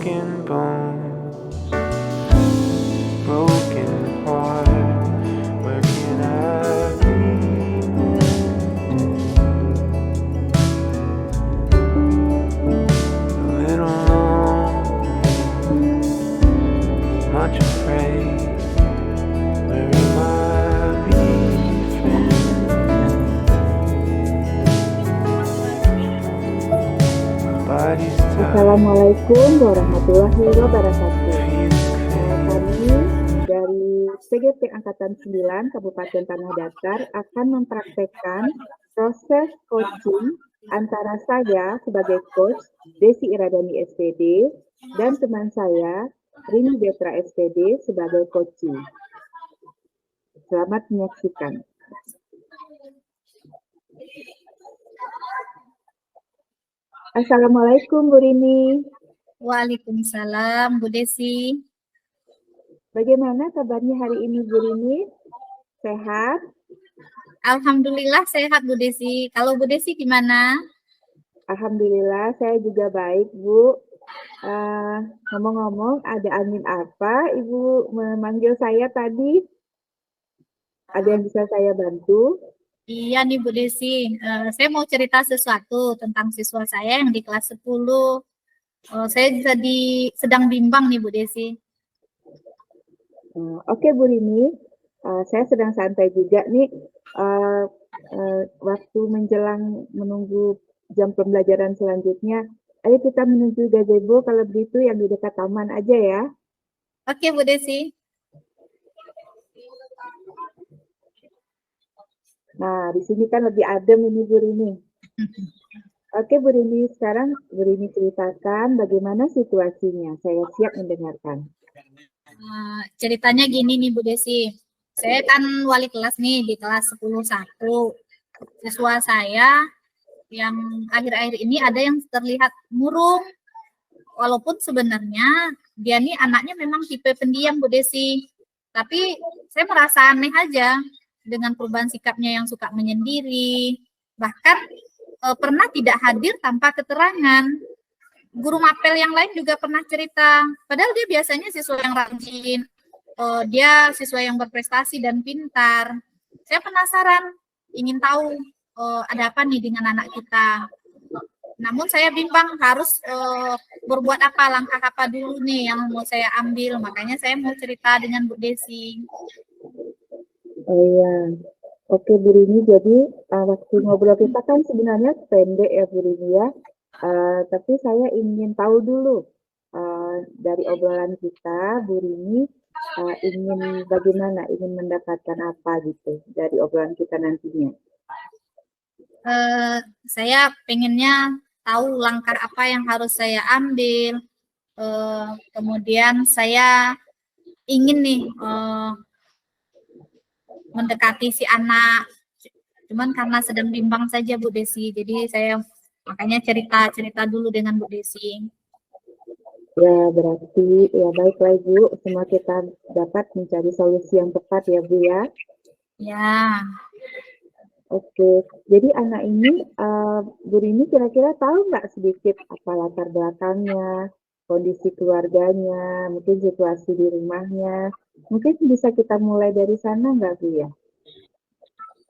broken bones, broken heart. Where can I be a little lonely, much afraid? Where am I friend? My body's tired. Assalamualaikum warahmatullahi wabarakatuh. Feels Kami dari PGP Angkatan 9 Kabupaten Tanah Datar akan mempraktekkan proses coaching antara saya sebagai coach Desi Iradani SPD dan teman saya Rini Betra SPD sebagai coaching. Selamat menyaksikan. Assalamualaikum Bu Rini. Waalaikumsalam Bu Desi. Bagaimana kabarnya hari ini Bu Rini? Sehat? Alhamdulillah sehat Bu Desi. Kalau Bu Desi gimana? Alhamdulillah saya juga baik Bu. Ngomong-ngomong, ada angin apa Ibu memanggil saya tadi? Ada yang bisa saya bantu? Iya nih Bu Desi, saya mau cerita sesuatu tentang siswa saya yang di kelas 10. Saya sedang bimbang nih Bu Desi. Oke Bu Rini, saya sedang santai juga nih. Waktu menjelang menunggu jam pembelajaran selanjutnya, ayo kita menuju gazebo kalau begitu yang di dekat taman aja ya. Oke Bu Desi. Nah, di sini kan lebih adem ini Bu Rini. Oke Bu Rini, sekarang Bu Rini ceritakan bagaimana situasinya. Saya siap mendengarkan. Ceritanya gini nih Bu Desi. Saya kan wali kelas nih di kelas 10-1. Siswa saya yang akhir-akhir ini ada yang terlihat murung. Walaupun sebenarnya dia nih anaknya memang tipe pendiam Bu Desi. Tapi saya merasa aneh aja dengan perubahan sikapnya yang suka menyendiri. Bahkan pernah tidak hadir tanpa keterangan. Guru mapel yang lain juga pernah cerita. Padahal dia biasanya siswa yang rajin. Dia siswa yang berprestasi dan pintar. Saya penasaran, ingin tahu ada apa nih dengan anak kita. Namun saya bimbang harus berbuat apa, langkah apa dulu nih yang mau saya ambil. Makanya saya mau cerita dengan Bu Desi. Oh iya, oke Bu Rini, jadi waktu ngobrol kita kan sebenarnya pendek ya Bu Rini ya. Tapi saya ingin tahu dulu dari obrolan kita, Bu Rini ingin bagaimana, ingin mendapatkan apa gitu dari obrolan kita nantinya. Saya pengennya tahu langkah apa yang harus saya ambil. Kemudian saya ingin nih mendekati si anak. Cuman karena sedang bimbang saja Bu Desi. Jadi saya makanya cerita dulu dengan Bu Desi. Ya, berarti ya baiklah Ibu, semua kita dapat mencari solusi yang tepat ya Bu ya. Ya. Oke, jadi anak ini, Bu Rini kira-kira tahu nggak sedikit apa latar belakangnya, kondisi keluarganya, mungkin situasi di rumahnya. Mungkin bisa kita mulai dari sana nggak Bu ya?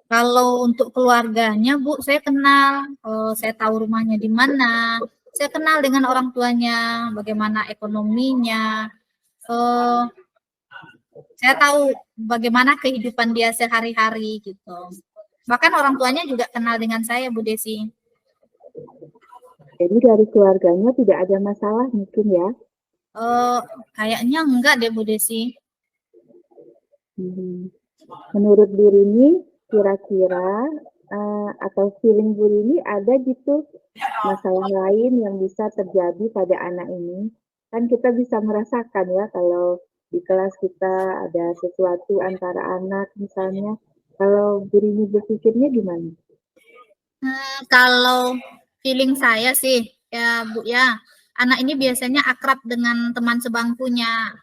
Kalau untuk keluarganya Bu, saya kenal, saya tahu rumahnya di mana, saya kenal dengan orang tuanya, bagaimana ekonominya, saya tahu bagaimana kehidupan dia sehari-hari gitu. Bahkan orang tuanya juga kenal dengan saya Bu Desi. Jadi dari keluarganya tidak ada masalah mungkin ya? Kayaknya enggak deh Bu Desi. Menurut Bu Rini, kira-kira atau feeling Bu Rini ada gitu masalah lain yang bisa terjadi pada anak ini? Kan kita bisa merasakan ya kalau di kelas kita ada sesuatu antara anak misalnya. Kalau Bu Rini berpikirnya gimana? Kalau feeling saya sih ya Bu ya, anak ini biasanya akrab dengan teman sebangkunya.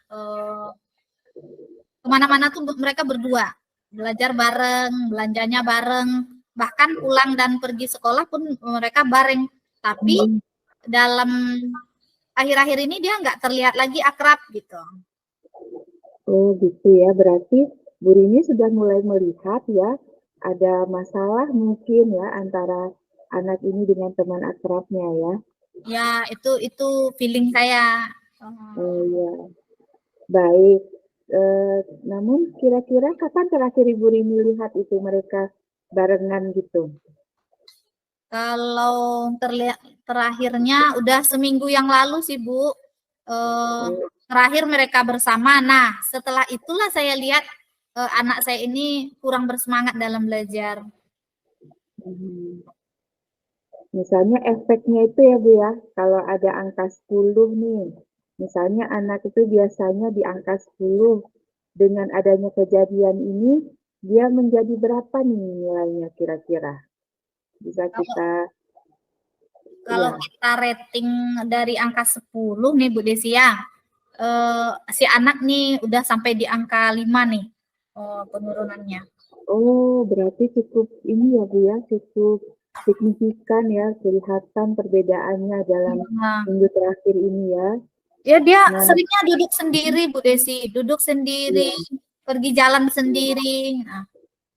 Kemana-mana tuh mereka berdua, belajar bareng, belanjanya bareng, bahkan pulang dan pergi sekolah pun mereka bareng. Tapi dalam akhir-akhir ini dia nggak terlihat lagi akrab gitu. Oh gitu ya, berarti Bu Rini sudah mulai melihat ya, ada masalah mungkin ya antara anak ini dengan teman akrabnya ya. Ya, itu feeling saya. Oh iya, baik. Namun kira-kira kapan terakhir Ibu Rini lihat itu mereka barengan gitu? Kalau terlihat terakhirnya udah seminggu yang lalu sih Bu. Terakhir mereka bersama. Nah, setelah itulah saya lihat anak saya ini kurang bersemangat dalam belajar. Misalnya efeknya itu ya Bu ya, kalau ada angka 10 nih, misalnya anak itu biasanya di angka 10, dengan adanya kejadian ini, dia menjadi berapa nih nilainya kira-kira? Bisa kita, Kalau ya, kita rating dari angka 10 nih Bu Desi ya, si anak nih udah sampai di angka 5 nih penurunannya. oh berarti cukup ini ya Bu ya, cukup signifikan ya, kelihatan perbedaannya dalam Nah, minggu terakhir ini ya. ya dia Nah, seringnya duduk sendiri Bu Desi, duduk sendiri, iya, pergi jalan sendiri. Nah,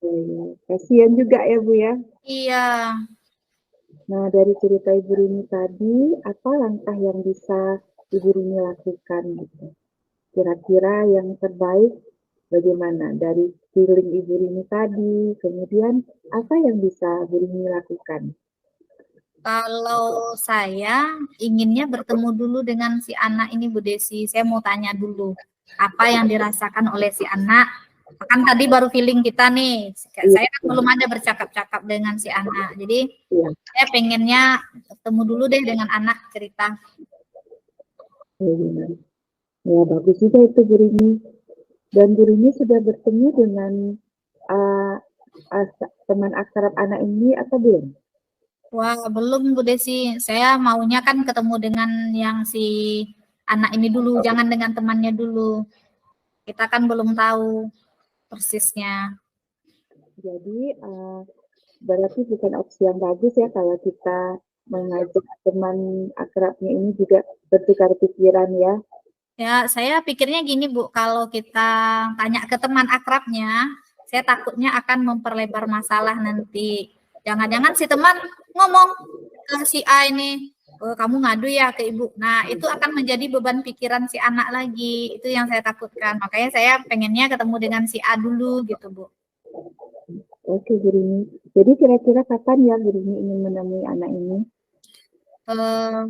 iya. Kasihan juga ya Bu ya. iya. Nah, dari cerita Ibu Rini tadi, apa langkah yang bisa Ibu Rini lakukan gitu? Kira-kira yang terbaik bagaimana? Dari feeling Ibu Rini tadi, kemudian apa yang bisa Ibu Rini lakukan? Kalau saya inginnya bertemu dulu dengan si anak ini Bu Desi. Saya mau tanya dulu apa yang dirasakan oleh si anak. Kan tadi baru feeling kita nih. Iya, Saya kan belum ada bercakap-cakap dengan si anak. Jadi iya, saya pengennya ketemu dulu deh dengan anak cerita. iya, benar. Ya, bagus juga itu Bu Rini. Dan Bu Rini sudah bertemu dengan uh, teman akrab anak ini atau belum? Wah, belum Bu Desi. Saya maunya kan ketemu dengan yang si anak ini dulu, jangan dengan temannya dulu. Kita kan belum tahu persisnya. Jadi, berarti bukan opsi yang bagus ya kalau kita mengajak teman akrabnya ini juga bertukar pikiran ya. Ya, saya pikirnya gini Bu, kalau kita tanya ke teman akrabnya, saya takutnya akan memperlebar masalah nanti. Jangan-jangan si teman ngomong ke si A ini, kamu ngadu ya ke ibu. Nah, itu akan menjadi beban pikiran si anak lagi. Itu yang saya takutkan. Makanya saya pengennya ketemu dengan si A dulu gitu Bu. Oke, Bu Rini. Jadi kira-kira kapan ya Bu Rini ingin menemui anak ini?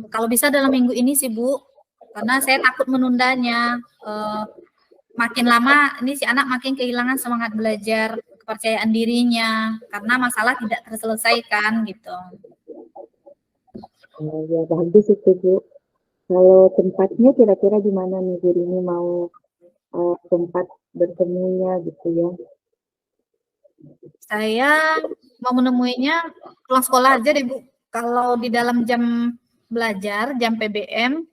Kalau bisa dalam minggu ini sih Bu, karena saya takut menundanya. Makin lama ini si anak makin kehilangan semangat belajar, kepercayaan dirinya, karena masalah tidak terselesaikan gitu. Ya bagus itu Bu. Kalau tempatnya kira-kira di mana nih Bu Rini mau tempat bertemunya gitu ya? Saya mau menemuinya pulang sekolah aja deh Bu. Kalau di dalam jam belajar, jam PBM,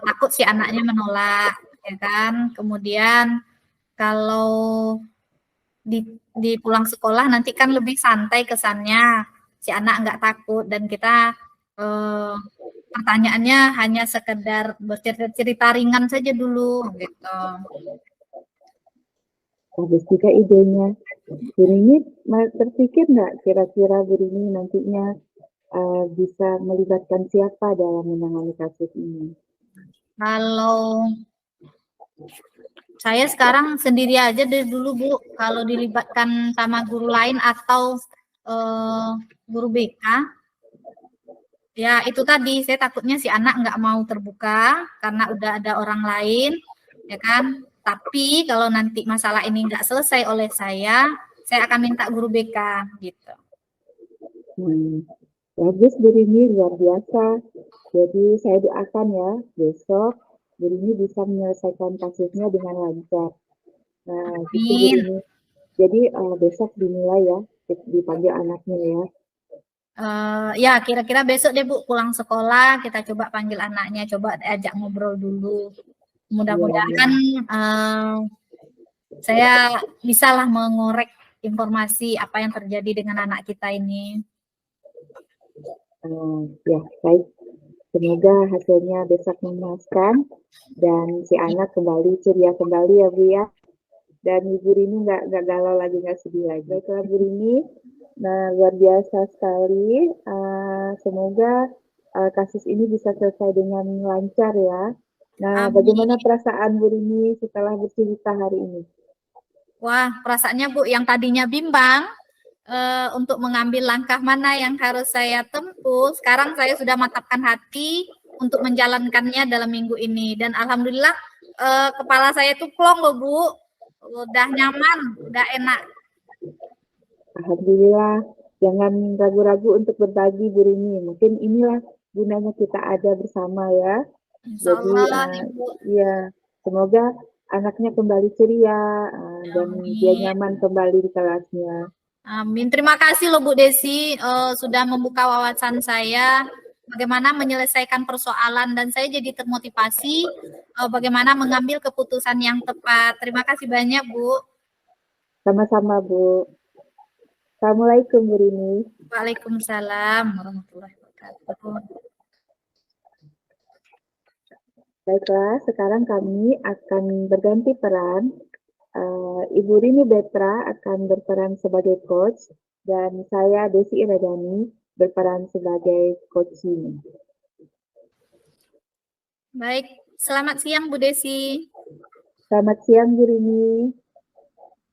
takut si anaknya menolak, ya kan. Kemudian kalau di pulang sekolah nanti kan lebih santai kesannya, si anak nggak takut dan kita pertanyaannya hanya sekedar bercerita ringan saja dulu gitu. Bagus juga idenya. Bu Rini terpikir nggak kira-kira Bu Rini nantinya bisa melibatkan siapa dalam menangani kasus ini? Kalau saya sekarang sendiri aja dari dulu Bu, kalau dilibatkan sama guru lain atau guru BK, ya itu tadi saya takutnya si anak nggak mau terbuka karena udah ada orang lain, ya kan. Tapi kalau nanti masalah ini nggak selesai oleh saya akan minta guru BK gitu. Bagus Bu Rini, luar biasa. Jadi saya doakan ya besok Bu Rini bisa menyelesaikan kasusnya dengan lancar. Nah, gitu Bu Rini. Jadi besok dinilai ya, dipanggil anaknya ya. Ya kira-kira besok deh Bu pulang sekolah kita coba panggil anaknya, coba ajak ngobrol dulu. Mudah-mudahan saya bisalah mengorek informasi apa yang terjadi dengan anak kita ini. Ya, baik. Semoga hasilnya besok memuaskan dan si anak kembali ceria kembali ya Bu ya. Dan Ibu Rini nggak galau lagi, nggak sedih lagi. Baiklah Bu Rini, nah luar biasa sekali. Semoga kasus ini bisa selesai dengan lancar ya. Nah, bagaimana Amin. perasaan Bu Rini setelah bercerita hari ini? Wah, perasaannya Bu yang tadinya bimbang untuk mengambil langkah mana yang harus saya tempuh, sekarang saya sudah mantapkan hati untuk menjalankannya dalam minggu ini. Dan alhamdulillah kepala saya tuh plong loh Bu, udah nyaman, udah enak. Alhamdulillah, jangan ragu-ragu untuk berbagi Bu Rini. Mungkin inilah gunanya kita ada bersama ya. Insya Jadi Allah, Ibu. ya semoga anaknya kembali ceria dan dia Amin. nyaman kembali di kelasnya. Amin. Terima kasih loh Bu Desi sudah membuka wawasan saya bagaimana menyelesaikan persoalan dan saya jadi termotivasi bagaimana mengambil keputusan yang tepat. Terima kasih banyak Bu. Sama-sama Bu. Assalamualaikum Bu Rini. Waalaikumsalam warahmatullahi wabarakatuh. Baiklah, sekarang kami akan berganti peran. Ibu Rini Betra akan berperan sebagai coach dan saya Desi Iradani berperan sebagai coaching. Baik, selamat siang Bu Desi. Selamat siang Bu Rini.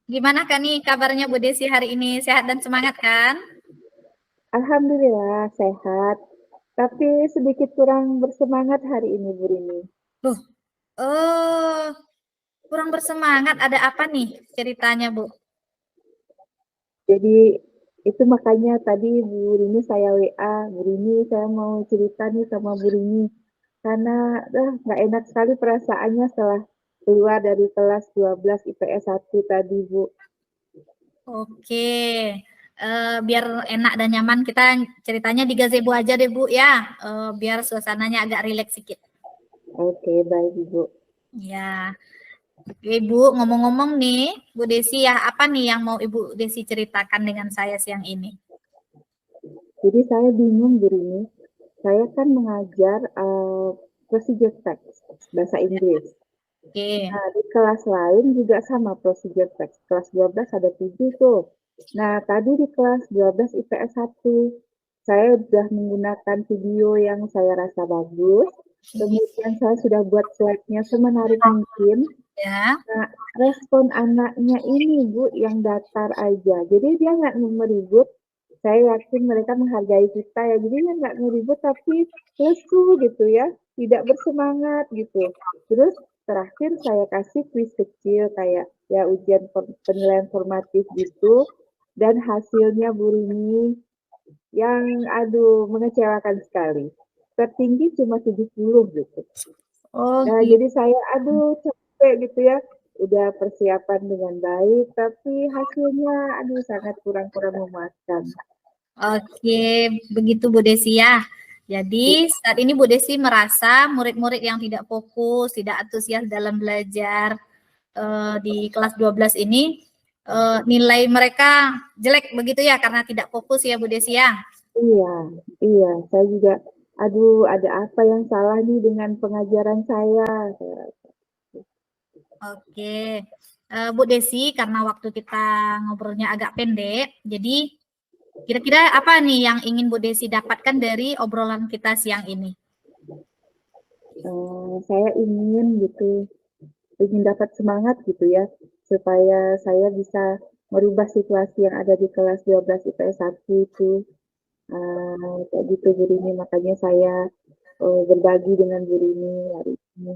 Gimana kan nih kabarnya Bu Desi hari ini? Sehat dan semangat kan? Alhamdulillah sehat, tapi sedikit kurang bersemangat hari ini Bu Rini. Loh, kurang bersemangat. Ada apa nih ceritanya Bu? Jadi itu makanya tadi Bu Rini saya WA, Bu Rini saya mau cerita nih sama Bu Rini. Karena nggak enak sekali perasaannya setelah keluar dari kelas 12 IPS 1 tadi Bu. Oke, biar enak dan nyaman kita ceritanya di gazebo aja deh Bu ya, biar suasananya agak rileks sedikit. Oke, baik Ibu. Ya, oke Bu, ngomong-ngomong nih Bu Desi ya, apa nih yang mau Ibu Desi ceritakan dengan saya siang ini? Jadi saya bingung Bu Rini, saya kan mengajar procedure text, bahasa Inggris. Oke. Nah, di kelas lain juga sama procedure text. Kelas 12 ada 7 tuh. Nah, tadi di kelas 12 IPS 1, saya sudah menggunakan video yang saya rasa bagus. Kemudian saya sudah buat slide-nya semenarik mungkin. Ya. Nah, respon anaknya ini Bu yang datar aja. Jadi dia nggak meribut. Saya yakin mereka menghargai kita ya. Jadi dia nggak ngeribut tapi lesu gitu ya. Tidak bersemangat gitu. Terus terakhir saya kasih kuis kecil kayak ya ujian penilaian formatif gitu. Dan hasilnya Bu Rini yang aduh mengecewakan sekali. Tertinggi cuma 70 gitu. Oh, Nah, gitu. jadi saya aduh capek gitu ya. Udah persiapan dengan baik tapi hasilnya aduh sangat kurang memuaskan. Oke, begitu Bu Desi ya. Jadi saat ini Bu Desi merasa murid-murid yang tidak fokus, tidak antusias dalam belajar di kelas 12 ini nilai mereka jelek begitu ya karena tidak fokus ya Bu Desi ya. Iya, iya. Saya juga, aduh ada apa yang salah nih dengan pengajaran saya. Oke, Bu Desi karena waktu kita ngobrolnya agak pendek, jadi kira-kira apa nih yang ingin Bu Desi dapatkan dari obrolan kita siang ini? Saya ingin dapat semangat gitu ya, supaya saya bisa merubah situasi yang ada di kelas 12 IPS 1 itu. Kayak gitu Bu Rini, makanya saya berbagi dengan Bu Rini hari ini.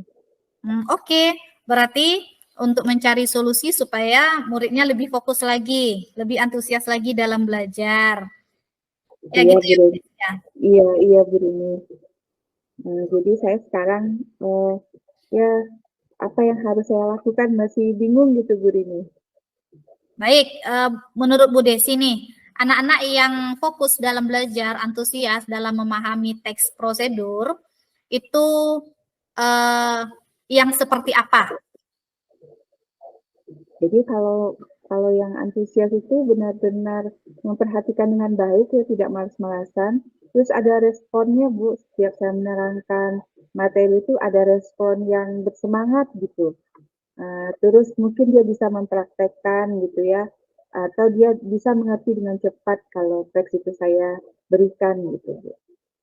Oke, berarti untuk mencari solusi supaya muridnya lebih fokus lagi, lebih antusias lagi dalam belajar. Ya Iya gitu Bu ya, Bu Rini. Desi ya. Iya Bu Rini. Jadi saya sekarang ya apa yang harus saya lakukan masih bingung gitu Bu Rini. Baik, menurut Bu Desi nih, anak-anak yang fokus dalam belajar, antusias dalam memahami teks prosedur, itu yang seperti apa? Jadi kalau yang antusias itu benar-benar memperhatikan dengan baik ya, tidak malas-malasan. terus ada responnya Bu, setiap saya menerangkan materi itu ada respon yang bersemangat gitu. Terus mungkin dia bisa mempraktekkan gitu ya, atau dia bisa mengerti dengan cepat kalau teks itu saya berikan gitu Bu.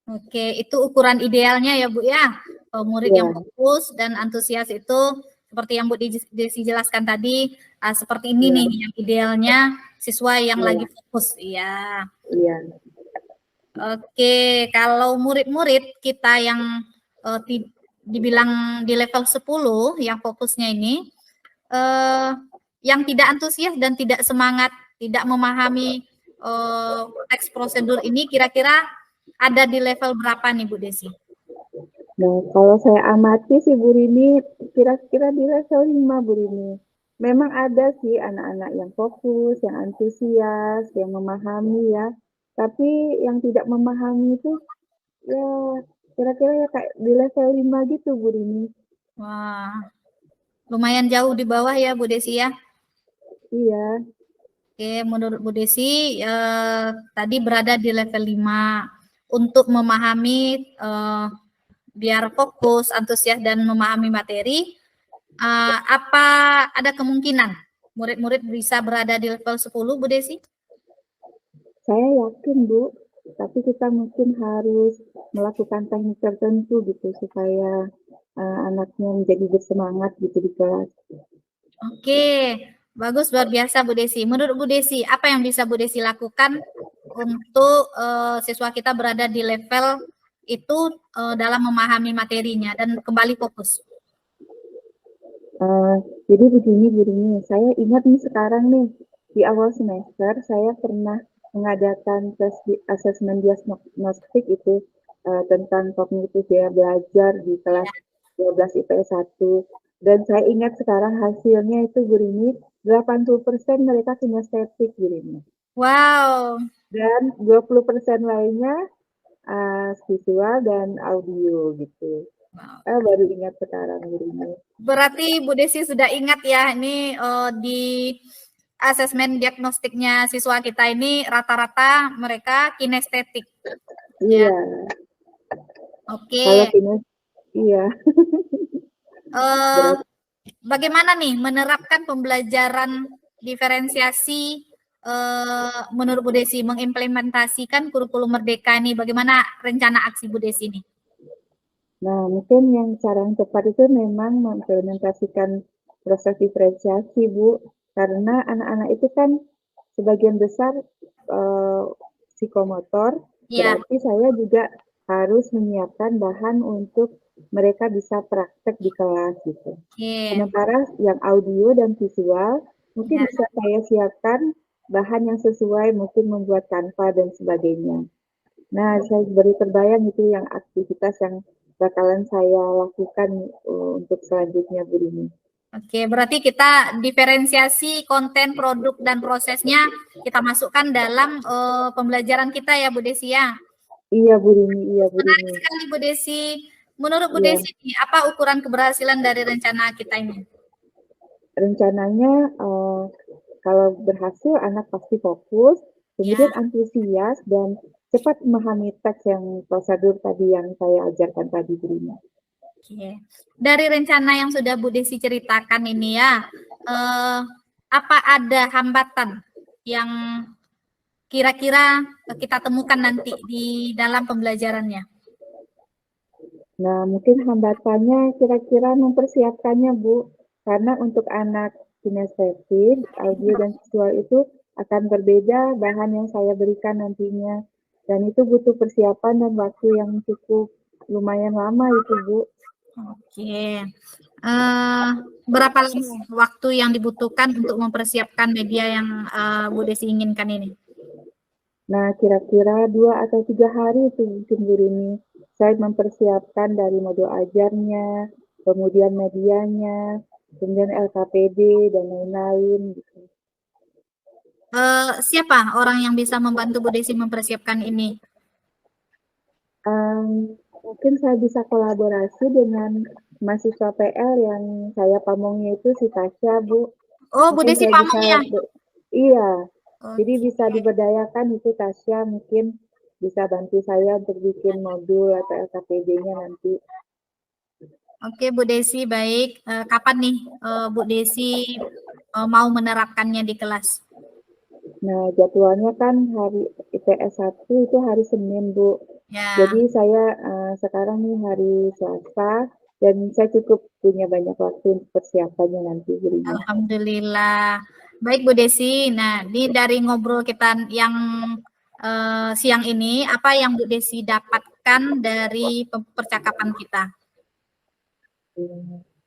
Oke, itu ukuran idealnya ya Bu ya. Murid yang Iya, fokus dan antusias itu seperti yang Bu Desi jelaskan tadi, seperti ini iya, nih yang idealnya siswa yang iya, lagi fokus. Iya. iya. Oke, kalau murid-murid kita yang dibilang di level 10 yang fokusnya ini yang tidak antusias dan tidak semangat, tidak memahami teks prosedur ini kira-kira ada di level berapa nih Bu Desi? Nah, kalau saya amati sih Bu Rini, kira-kira di level 5 Bu Rini. Memang ada sih anak-anak yang fokus, yang antusias, yang memahami ya. Tapi yang tidak memahami itu ya kira-kira ya kayak di level 5 gitu Bu Rini. Wah, lumayan jauh di bawah ya Bu Desi ya. Iya, Oke, menurut Bu Desi tadi berada di level 5 untuk memahami biar fokus, antusias dan memahami materi. Apa ada kemungkinan murid-murid bisa berada di level 10 Bu Desi? saya yakin Bu. Tapi kita mungkin harus melakukan teknik tertentu gitu supaya anaknya menjadi bersemangat gitu di kelas. Oke, bagus luar biasa Bu Desi. Menurut Bu Desi, apa yang bisa Bu Desi lakukan untuk siswa kita berada di level itu dalam memahami materinya dan kembali fokus? Jadi begini, saya ingat nih sekarang nih, di awal semester saya pernah mengadakan tes asesmen diagnostik itu tentang kognitif ya, belajar di kelas 12 IPS 1. Dan saya ingat sekarang hasilnya itu begini, 80% mereka kinestetik begini. Wow. Dan 20% lainnya visual dan audio gitu. Baru ingat sekarang begini. Berarti Bu Desi sudah ingat ya, ini di asesmen diagnostiknya siswa kita ini rata-rata mereka kinestetik. Iya. Ya. Oke. Kalau iya. Bagaimana nih menerapkan pembelajaran diferensiasi menurut Bu Desi mengimplementasikan kurikulum Merdeka ini? Bagaimana rencana aksi Bu Desi ini? Nah, mungkin yang cara yang tepat itu memang mengimplementasikan proses diferensiasi, Bu. Karena anak-anak itu kan sebagian besar psikomotor, Ya. berarti saya juga harus menyiapkan bahan untuk mereka bisa praktek di kelas gitu. Sementara yang audio dan visual mungkin bisa saya siapkan bahan yang sesuai, mungkin membuat Canva dan sebagainya. Nah, saya baru terbayang itu yang aktivitas yang bakalan saya lakukan untuk selanjutnya Bu Rini. Oke, berarti kita diferensiasi konten, produk, dan prosesnya kita masukkan dalam pembelajaran kita ya Bu Desi ya? Iya Bu Rini, iya Bu Rini. Menarik sekali Bu Desi. Menurut Bu Desi, apa ukuran keberhasilan dari rencana kita ini? Rencananya kalau berhasil anak pasti fokus, kemudian antusias dan cepat memahami teks yang prosedur tadi yang saya ajarkan tadi Bu Rini. Oke. Dari rencana yang sudah Bu Desi ceritakan ini ya, apa ada hambatan yang kira-kira kita temukan nanti di dalam pembelajarannya? Nah, mungkin hambatannya kira-kira mempersiapkannya Bu, karena untuk anak kinestetik, audio dan visual itu akan berbeda bahan yang saya berikan nantinya. Dan itu butuh persiapan dan waktu yang cukup lumayan lama itu Bu. Oke. Berapa lama waktu yang dibutuhkan untuk mempersiapkan media yang Bu Desi inginkan ini? Nah, kira-kira 2 atau 3 hari itu mungkin Bu Rini. Saya mempersiapkan dari modul ajarnya, kemudian medianya, kemudian LKPD, dan lain-lain. Gitu. Siapa orang yang bisa membantu Bu Desi mempersiapkan ini? Mungkin saya bisa kolaborasi dengan mahasiswa PL yang saya pamongnya itu si Tasya, Bu. Oh, Bu Desi pamong ya? Iya, jadi bisa diberdayakan itu Tasya mungkin bisa bantu saya untuk bikin modul atau LKPD-nya nanti. Oke, Bu Desi, baik. Kapan nih Bu Desi mau menerapkannya di kelas? Nah, jadwalnya kan hari IPS 1 itu hari Senin, Bu. Ya, Jadi saya sekarang nih hari Selasa dan saya cukup punya banyak waktu untuk persiapannya nanti gurunya. alhamdulillah. Baik, Bu Desi. Nah, ini dari ngobrol kita yang siang ini, apa yang Bu Desi dapatkan dari percakapan kita?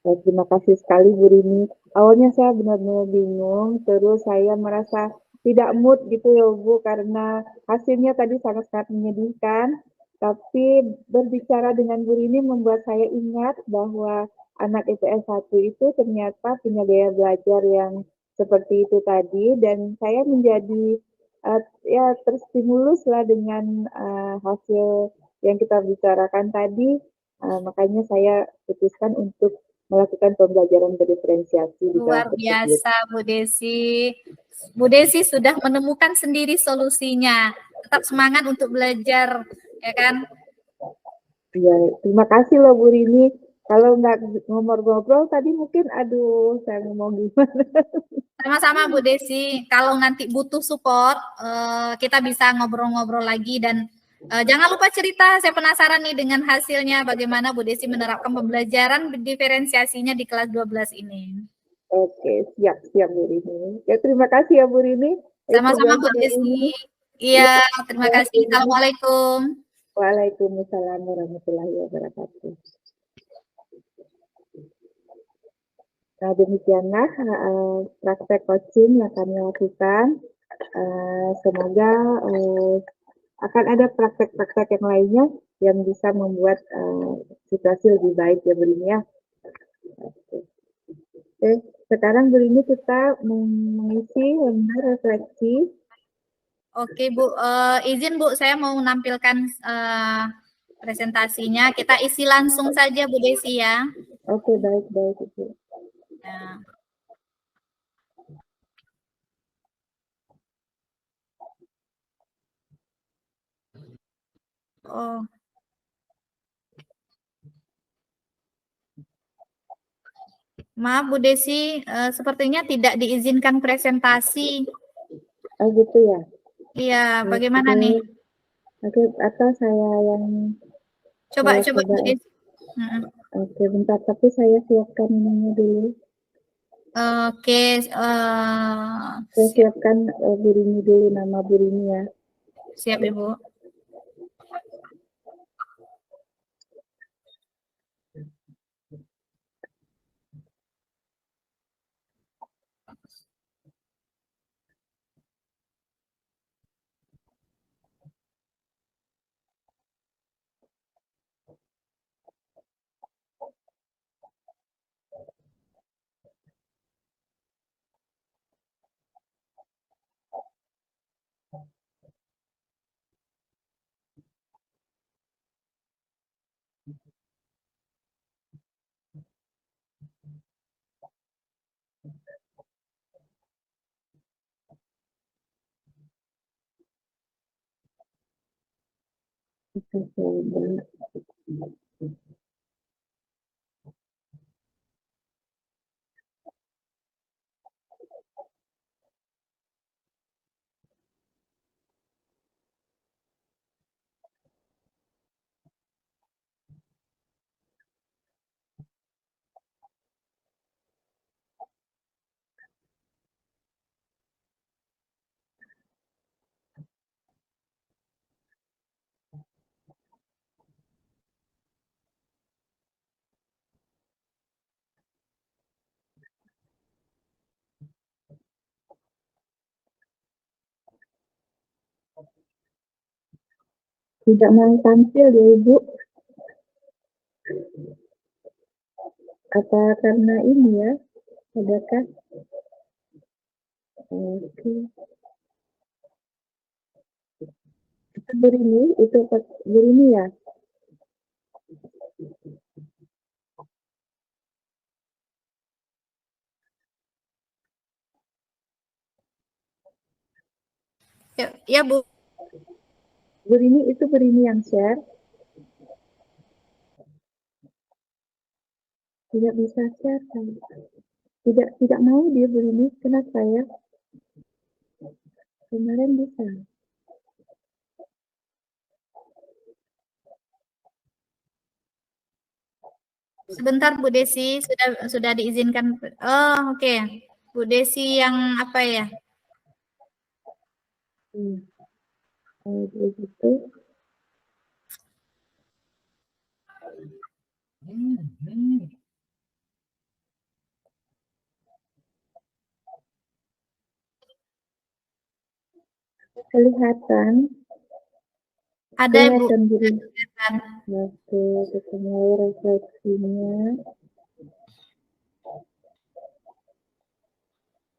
Terima kasih sekali Bu Rini. Awalnya saya benar-benar bingung, terus saya merasa tidak mood gitu ya Bu, karena hasilnya tadi sangat-sangat menyedihkan. Tapi berbicara dengan Bu Rini membuat saya ingat bahwa anak IPS 1 itu ternyata punya gaya belajar yang seperti itu tadi, dan saya menjadi ya terstimulus lah dengan hasil yang kita bicarakan tadi. Makanya saya putuskan untuk melakukan pembelajaran berdiferensiasi di kelas Luar tersebut. biasa, Bu Desi. Bu Desi sudah menemukan sendiri solusinya. Tetap semangat untuk belajar, ya kan? Ya, terima kasih loh Bu Rini. Kalau nggak ngobrol-ngobrol tadi mungkin, aduh, saya ngomong gimana. Sama-sama Bu Desi. Kalau nanti butuh support, kita bisa ngobrol-ngobrol lagi dan jangan lupa cerita. Saya penasaran nih dengan hasilnya bagaimana Bu Desi menerapkan pembelajaran diferensiasinya di kelas 12 ini. Oke, siap-siap Bu Rini. Ya, terima kasih ya Bu Rini. Itu Sama-sama Bu hari Desi. ini. Iya, Ya, terima kasih. Assalamualaikum. Waalaikumsalam warahmatullahi wabarakatuh. Nah, demikianlah praktek coaching yang kami lakukan. Semoga akan ada praktek-praktek yang lainnya yang bisa membuat situasi lebih baik ya Bu Rini ya. Oke, sekarang Bu Rini kita mengisi lembar refleksi. Oke Bu, izin Bu, saya mau menampilkan presentasinya. Kita isi langsung saja Bu Desi ya. Oke, baik-baik Ibu. Ya. Oh. Maaf Bu Desi, sepertinya tidak diizinkan presentasi. Oh gitu ya. Iya, bagaimana Oke. nih? Oke, atau saya yang Coba saya coba coba. Bu Desi. Oke, bentar, tapi saya siapkan ininya dulu. Oke, Saya siapkan Bu Rini dulu, nama Bu Rini ya. siap Ibu. Oke, coba. Tidak mau tampil ya Ibu? Apa karena ini ya? Adakah? Oke. Itu Bu Rini, itu Bu Rini ya? Ya, ya Bu. Bu Rini, itu Bu Rini yang share. Tidak bisa share saya. Tidak mau dia Bu Rini, kena saya. Kemarin bisa. Sebentar Bu Desi, sudah diizinkan. Oh, oke. Bu Desi yang apa ya? Kalau begitu, kelihatan. Ada Bu. Kelihatan Bu Rini. Oke, ketemu refleksinya.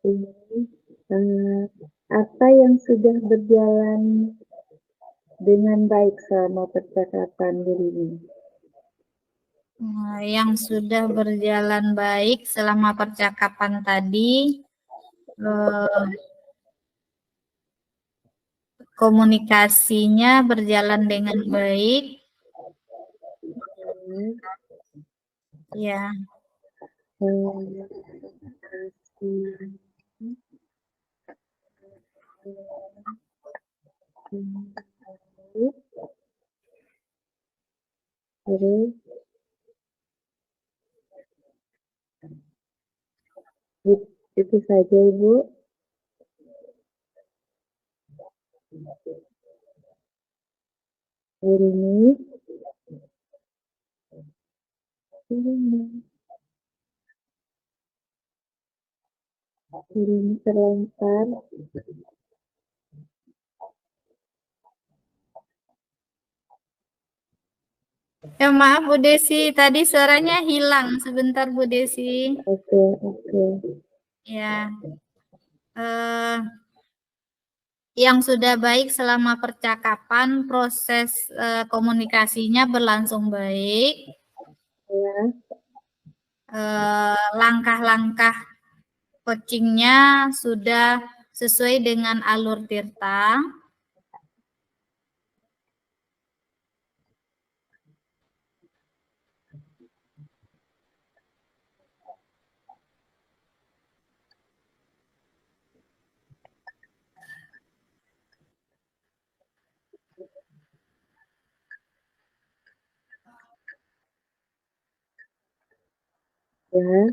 Ini apa yang sudah berjalan dengan baik selama percakapan Bu Rini? Yang sudah berjalan baik selama percakapan tadi, komunikasinya berjalan dengan baik. Ya. Terus itu saja Ibu. Ini terlempar. Ya maaf Bu Desi, tadi suaranya hilang sebentar Bu Desi. Oke. Ya. Yang sudah baik selama percakapan, proses komunikasinya berlangsung baik. Ya. Langkah-langkah coachingnya sudah sesuai dengan alur Tirta. Ya.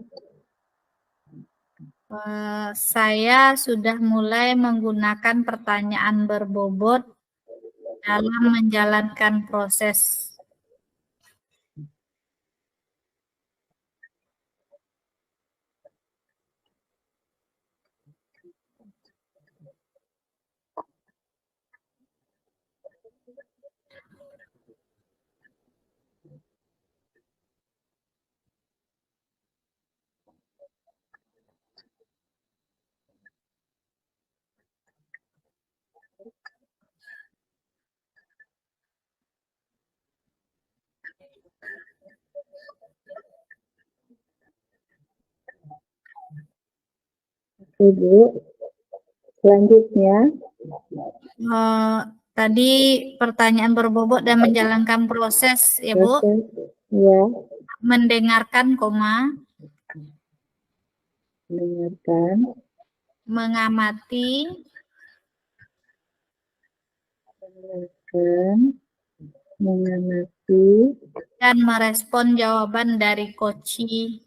Saya sudah mulai menggunakan pertanyaan berbobot dalam menjalankan proses. Ibu, selanjutnya. Tadi pertanyaan berbobot dan menjalankan proses, ya Bu. Ya. Mendengarkan, Mendengarkan. Mengamati. Mengamati. Dan merespon jawaban dari coachee.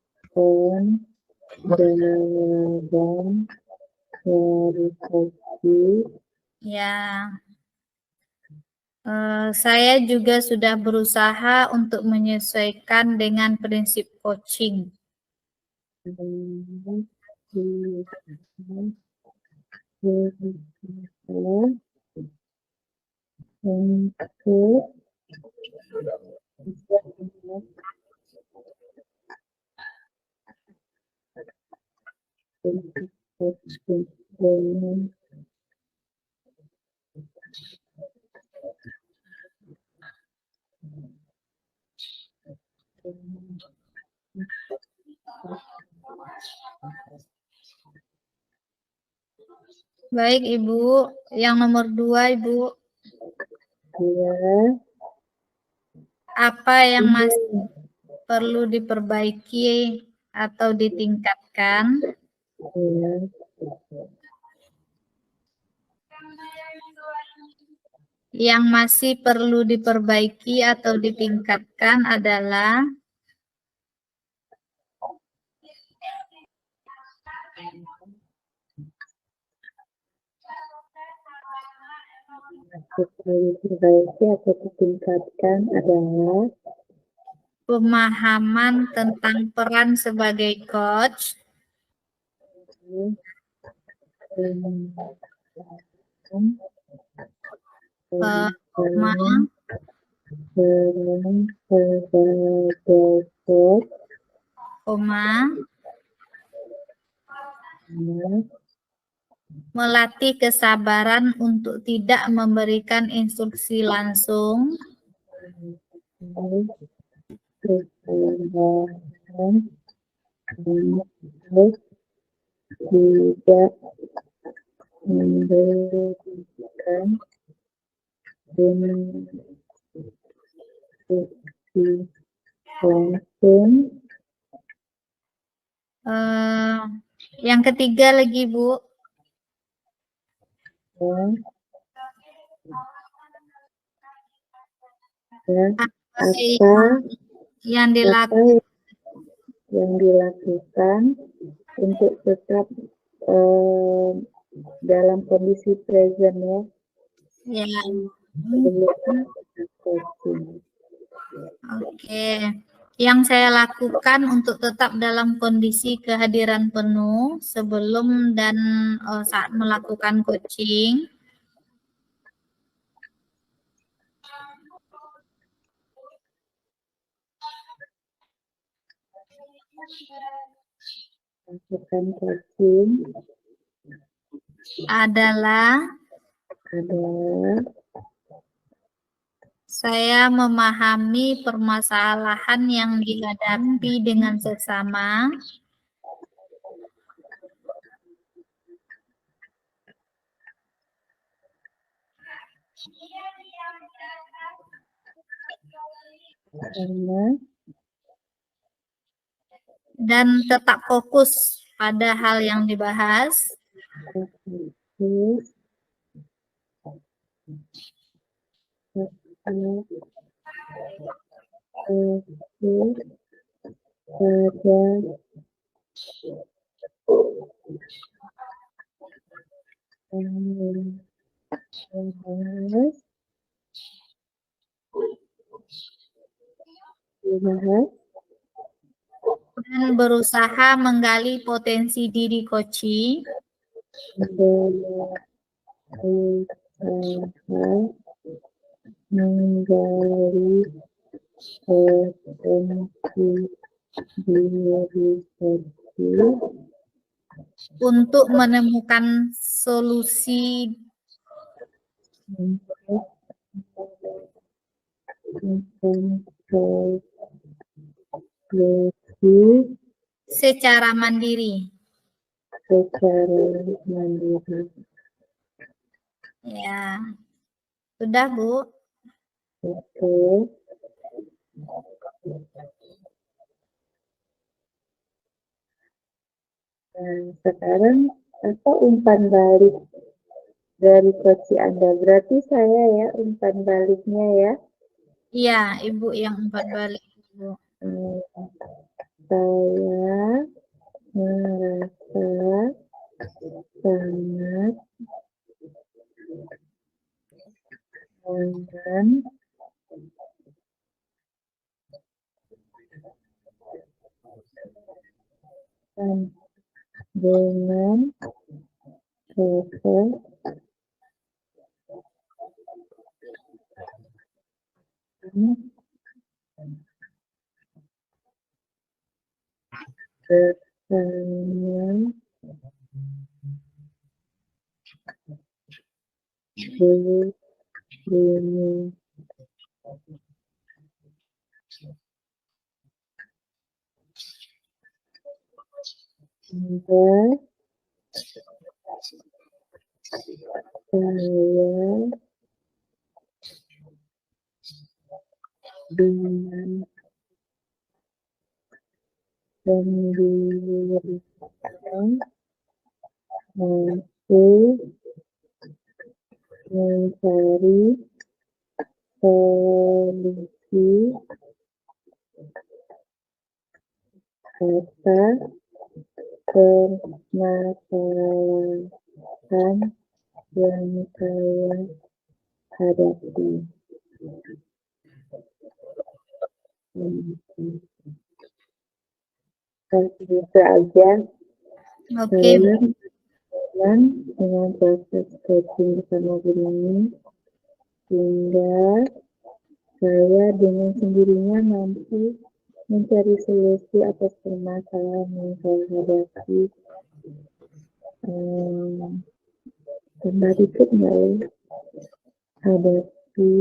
Merespon jawaban dari coachee. Ya. Saya juga sudah berusaha untuk menyesuaikan dengan prinsip coaching. Baik, Ibu. Yang nomor 2, Ibu. Ya. Apa yang masih perlu diperbaiki atau ditingkatkan? Ya. Yang masih perlu diperbaiki atau ditingkatkan adalah Supaya diperbaiki atau ditingkatkan adalah pemahaman tentang peran sebagai coach, koma, koma, melatih kesabaran untuk tidak memberikan instruksi langsung, tidak memberikan instruksi langsung. Yang ketiga lagi, Bu. Apa yang dilakukan untuk tetap dalam kondisi present ya. Ya. Coaching. Oke. Yang saya lakukan untuk tetap dalam kondisi kehadiran penuh sebelum dan saat melakukan coaching. Lakukan coaching adalah saya memahami permasalahan yang dihadapi dengan sesama, dan tetap fokus pada hal yang dibahas. Dan berusaha menggali potensi diri coaching untuk menemukan solusi secara mandiri. Ya. Sudah, Bu? Oke. Nah, sekarang apa umpan balik dari coach Anda? Berarti saya ya umpan baliknya ya. Iya, Ibu yang umpan balik, Bu. Saya merasa sangat nyaman dengan proses bersama ini. Anda Saya dengan sendirinya mampu mencari solusi atas permasalahan yang saya hadapi. Itu aja. Oke, Saya Bu. berjalan dengan proses coaching bersama guru ini sehingga saya dengan sendirinya mampu mencari solusi atas permasalahan yang saya hadapi. Tambah dikit nggak ya? Hadapi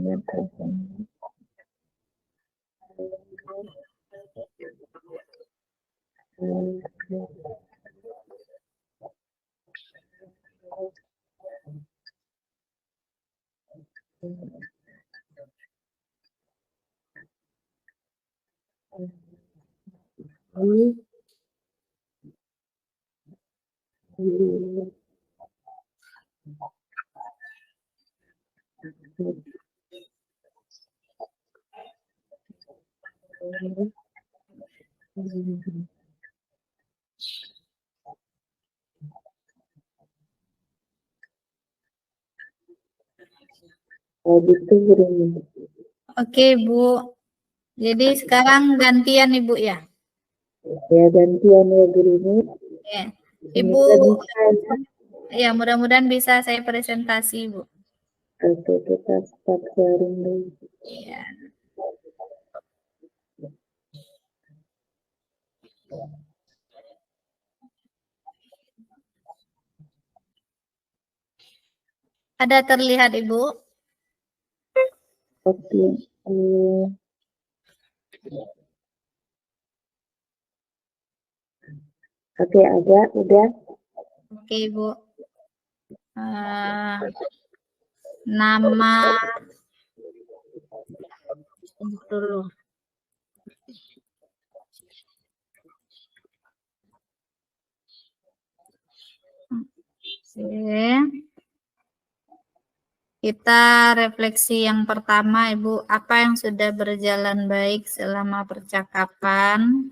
ingat gitu gurunya. Oke, Bu. Jadi sekarang gantian Ibu ya. Ya gantian ya gurunya. Ya. Ibu Ibu, bisa ya. ya mudah-mudahan bisa saya presentasi, Bu. Oke, kita start sharing dulu. Ya. Ada terlihat Ibu? Oke. Oke, ada, udah. Oke, Ibu. Nama dulu. Oke. Kita refleksi yang pertama, Ibu. Apa yang sudah berjalan baik selama percakapan?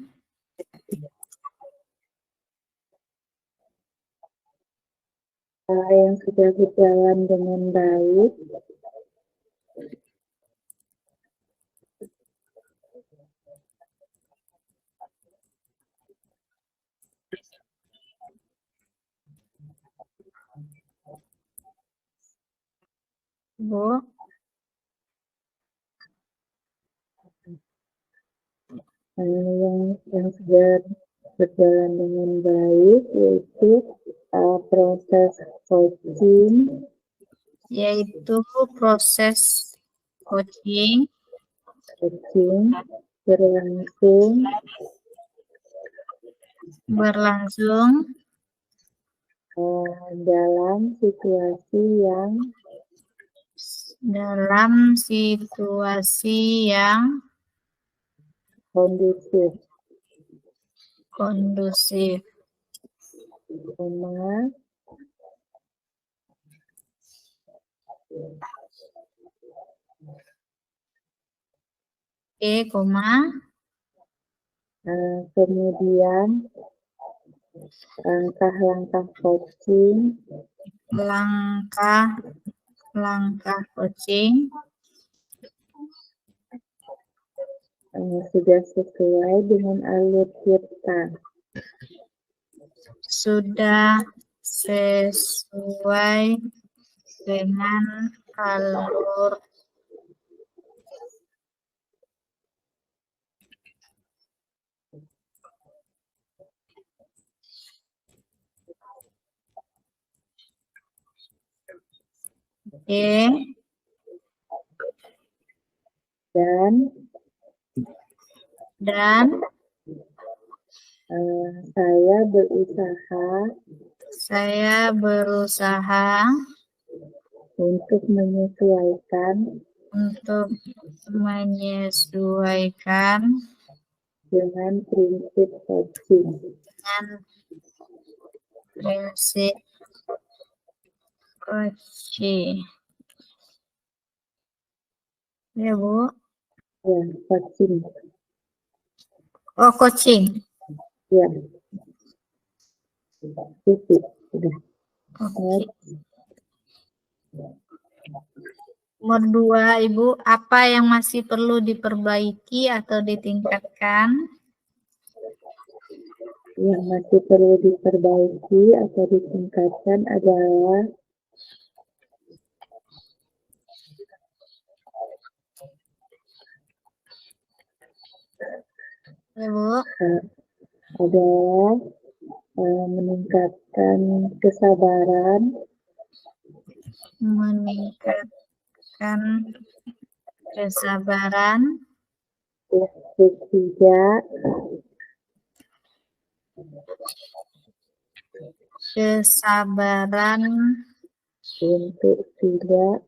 Yang sudah berjalan dengan baik. Bu. Yang sudah berjalan dengan baik yaitu proses coaching, berlangsung dalam situasi yang kondusif. Kemudian langkah-langkah coaching sudah sesuai dengan alur kita. Sudah sesuai dengan alur dan Dan saya berusaha untuk menyesuaikan dengan prinsip coaching. Ya, Bu. ya, coaching. Oh, coaching. Ya. Titik. Sudah. Oke. Nomor 2, Ibu, apa yang masih perlu diperbaiki atau ditingkatkan? Yang masih perlu diperbaiki atau ditingkatkan adalah Ya, Bu. Meningkatkan kesabaran, untuk tidak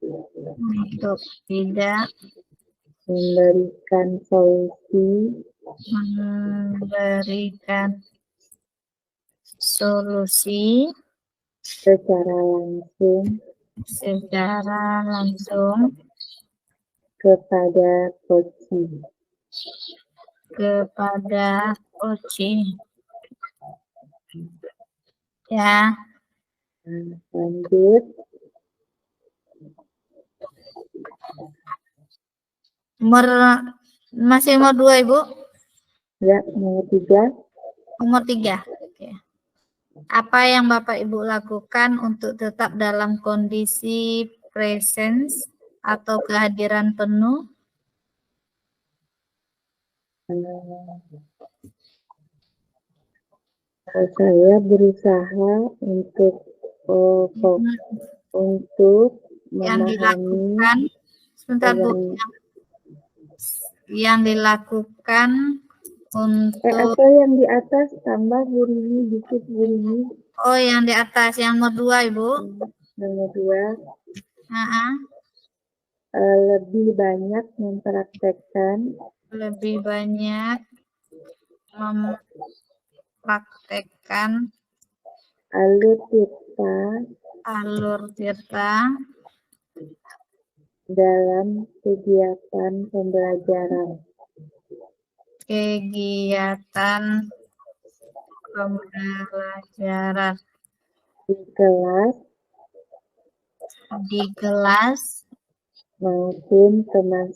memberikan solusi secara langsung kepada coaching. Ya. Lanjut. Masih nomor 2, Ibu? Ya, nomor 3. Nomor 3. Oke. Apa yang Bapak Ibu lakukan untuk tetap dalam kondisi presence atau kehadiran penuh? Saya berusaha untuk yang dilakukan, sebentar Bu, yang dilakukan untuk atau yang di atas tambah bunyi dikit bunyi. Oh, yang di atas, yang nomor 2, Ibu. Nomor 2. Lebih banyak mempraktekkan alur tirta dalam kegiatan pembelajaran. Di kelas maupun teman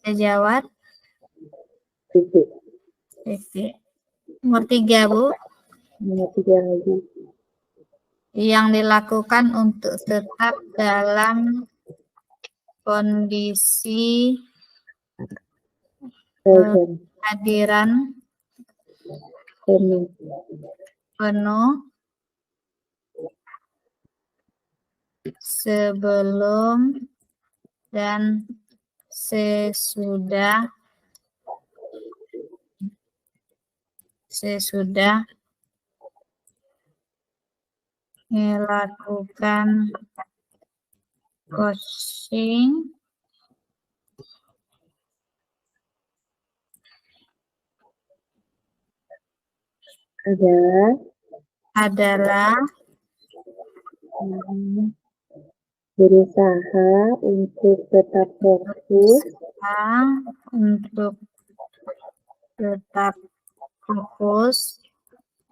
sejawat. Titik. Nomor 3, Bu. Nomor 3 lagi. Yang dilakukan untuk tetap dalam kondisi kehadiran penuh sebelum dan sesudah melakukan coaching adalah berusaha untuk tetap fokus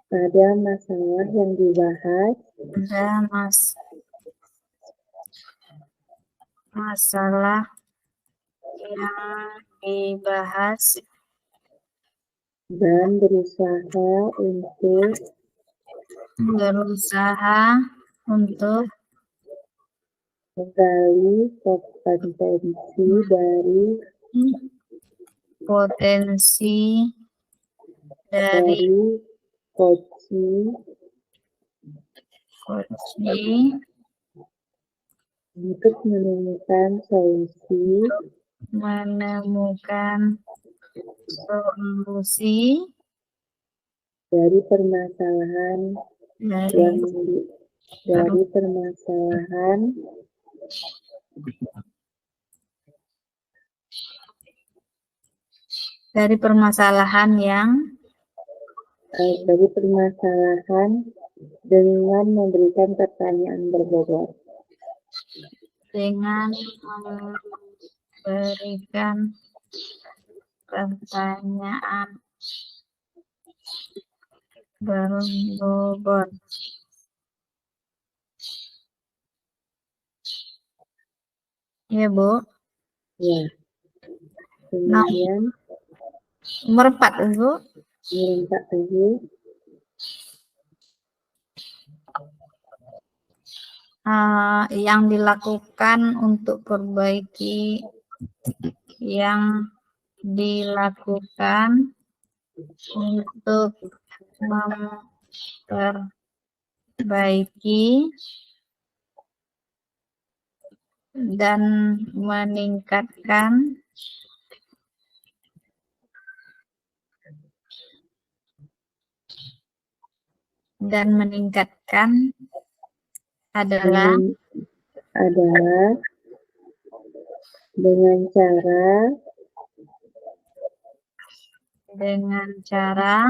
pada masalah yang dibahas dan berusaha untuk menggali potensi dari Koci untuk menemukan solusi dari permasalahan dengan memberikan pertanyaan berbobot. Ya, Bu. Ya. Kemudian Nomor 4, Bu. nomor 4 lagi. Yang dilakukan untuk memperbaiki dan meningkatkan adalah dengan cara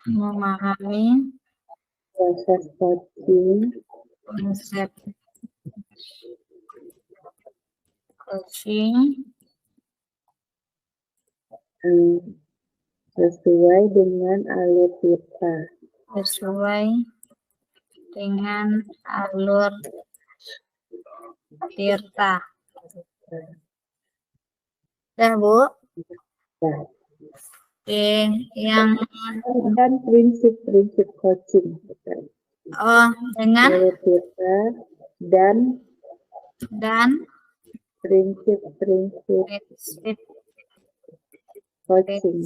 memahami proses coaching konsep sesuai dengan alur Tirta. Dah, Bu. Nah, Yang dan prinsip-prinsip coaching dengan alur Tirta dan prinsip-prinsip coaching.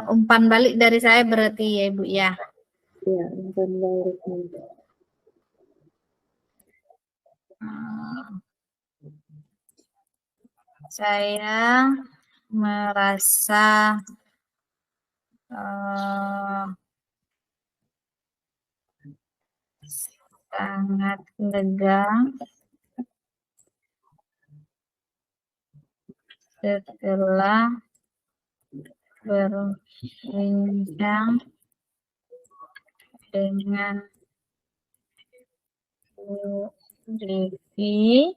Umpan balik dari saya berarti ya, Ibu ya. Ya, umpan balik. Saya merasa sangat lega setelah berbincang dengan Bu Devi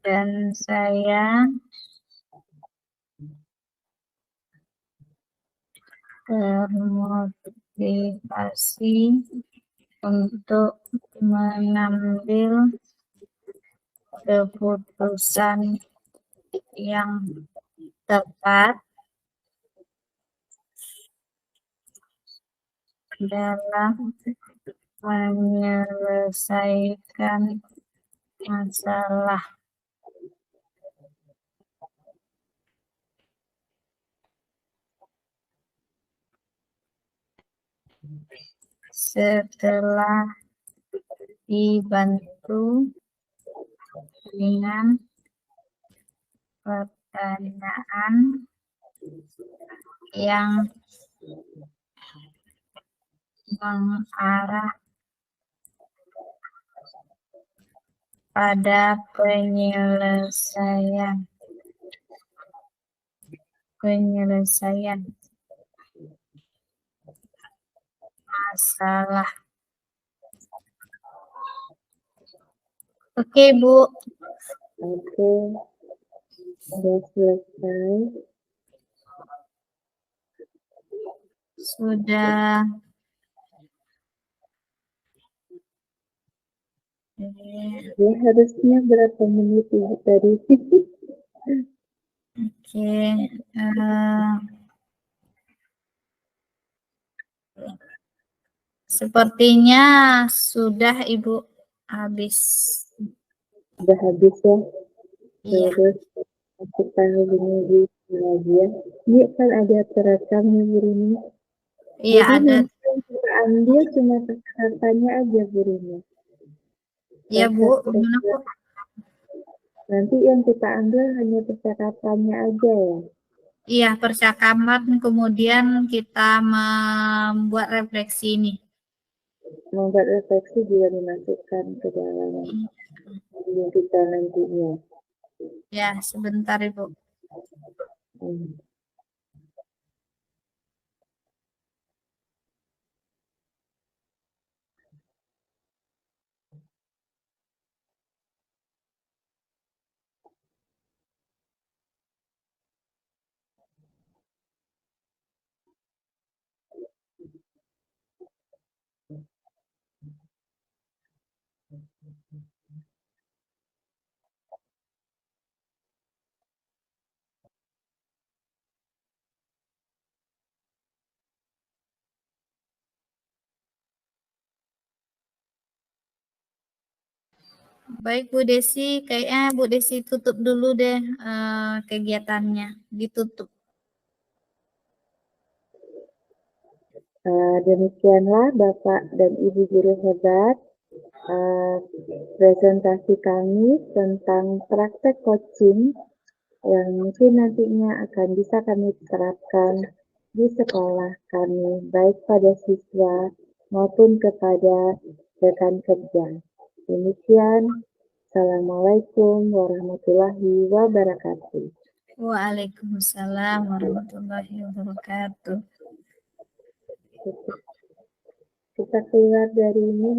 dan saya termotivasi untuk mengambil keputusan yang tepat dalam menyelesaikan masalah. Setelah dibantu dengan pertanyaan yang mengarah pada penyelesaian masalah. Oke, Bu. Oke, sudah selesai. Sudah. Ya, harusnya berapa menit Ibu tadi? Oke. eh, Sepertinya sudah Ibu habis. Udah habis ya. Iya. Terus kita hubungi lagi ya. Ini kan ada terekam nih Bu Rini. Iya Jadi ada. nanti yang kita ambil cuma kata-katanya aja Bu Rini. Iya Bu, Proses gimana Bu? nanti yang kita ambil hanya percakapannya aja ya. Iya, percakapan kemudian kita membuat refleksi ini. Membuat refleksi juga dimasukkan ke dalam video kita nantinya. Ya, sebentar Ibu. Hmm. Baik Bu Desi, kayaknya Bu Desi tutup dulu deh kegiatannya. Ditutup. Demikianlah Bapak dan Ibu guru hebat, presentasi kami tentang praktek coaching yang mungkin nantinya akan bisa kami terapkan di sekolah kami, baik pada siswa maupun kepada rekan kerja. Demikian, Assalamualaikum warahmatullahi wabarakatuh. Waalaikumsalam warahmatullahi wabarakatuh. Kita keluar dari ini,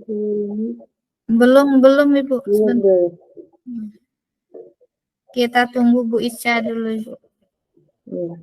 Bu Rini. Belum Ibu. Belum, Sebentar. Kita tunggu Bu Ica dulu Ibu. Ya.